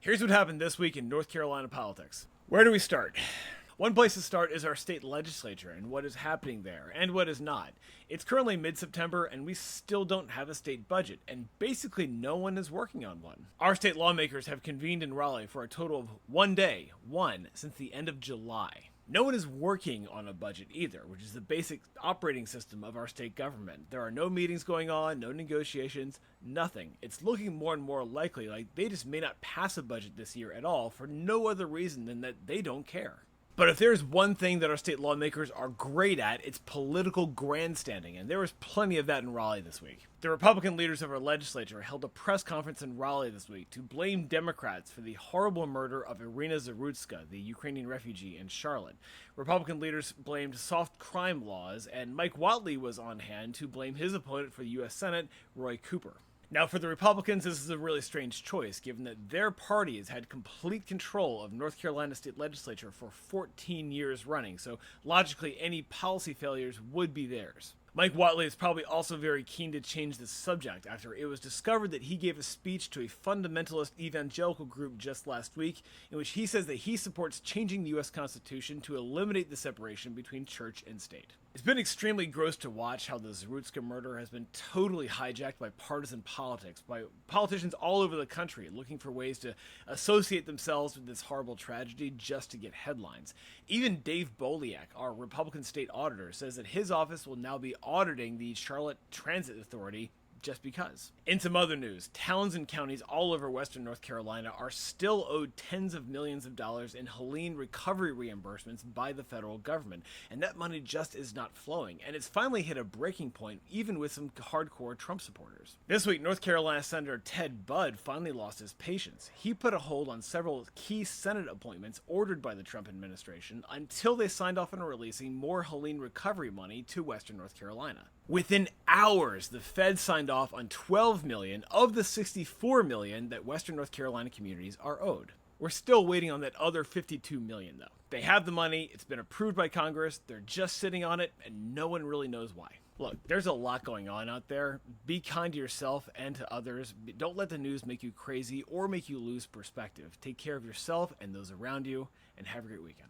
Here's what happened this week in North Carolina politics. Where do we start? One place to start is our state legislature and what is happening there and what is not. It's currently mid-September and we still don't have a state budget, and basically no one is working on one. Our state lawmakers have convened in Raleigh for a total of one day, since the end of July. No one is working on a budget either, which is the basic operating system of our state government. There are no meetings going on, no negotiations, nothing. It's looking more and more likely like they just may not pass a budget this year at all for no other reason than that they don't care. But if there's one thing that our state lawmakers are great at, it's political grandstanding, and there was plenty of that in Raleigh this week. The Republican leaders of our legislature held a press conference in Raleigh this week to blame Democrats for the horrible murder of Irina Zarutska, the Ukrainian refugee in Charlotte. Republican leaders blamed soft crime laws, and Mike Whatley was on hand to blame his opponent for the U.S. Senate, Roy Cooper. Now, for the Republicans, this is a really strange choice, given that their party has had complete control of North Carolina state legislature for 14 years running, so logically any policy failures would be theirs. Mike Whatley is probably also very keen to change the subject after it was discovered that he gave a speech to a fundamentalist evangelical group just last week in which he says that he supports changing the U.S. Constitution to eliminate the separation between church and state. It's been extremely gross to watch how the Zarutska murder has been totally hijacked by partisan politics, by politicians all over the country looking for ways to associate themselves with this horrible tragedy just to get headlines. Even Dave Boliak, our Republican state auditor, says that his office will now be auditing the Charlotte Transit Authority just because. In some other news, towns and counties all over western North Carolina are still owed tens of millions of dollars in Helene recovery reimbursements by the federal government, and that money just is not flowing, and it's finally hit a breaking point even with some hardcore Trump supporters. This week, North Carolina Senator Ted Budd finally lost his patience. He put a hold on several key Senate appointments ordered by the Trump administration until they signed off on releasing more Helene recovery money to western North Carolina. Within hours, the Fed signed off on $12 million of the $64 million that western North Carolina communities are owed. We're still waiting on that other $52 million, though. They have the money, it's been approved by Congress, they're just sitting on it, and no one really knows why. Look, there's a lot going on out there. Be kind to yourself and to others. Don't let the news make you crazy or make you lose perspective. Take care of yourself and those around you, and have a great weekend.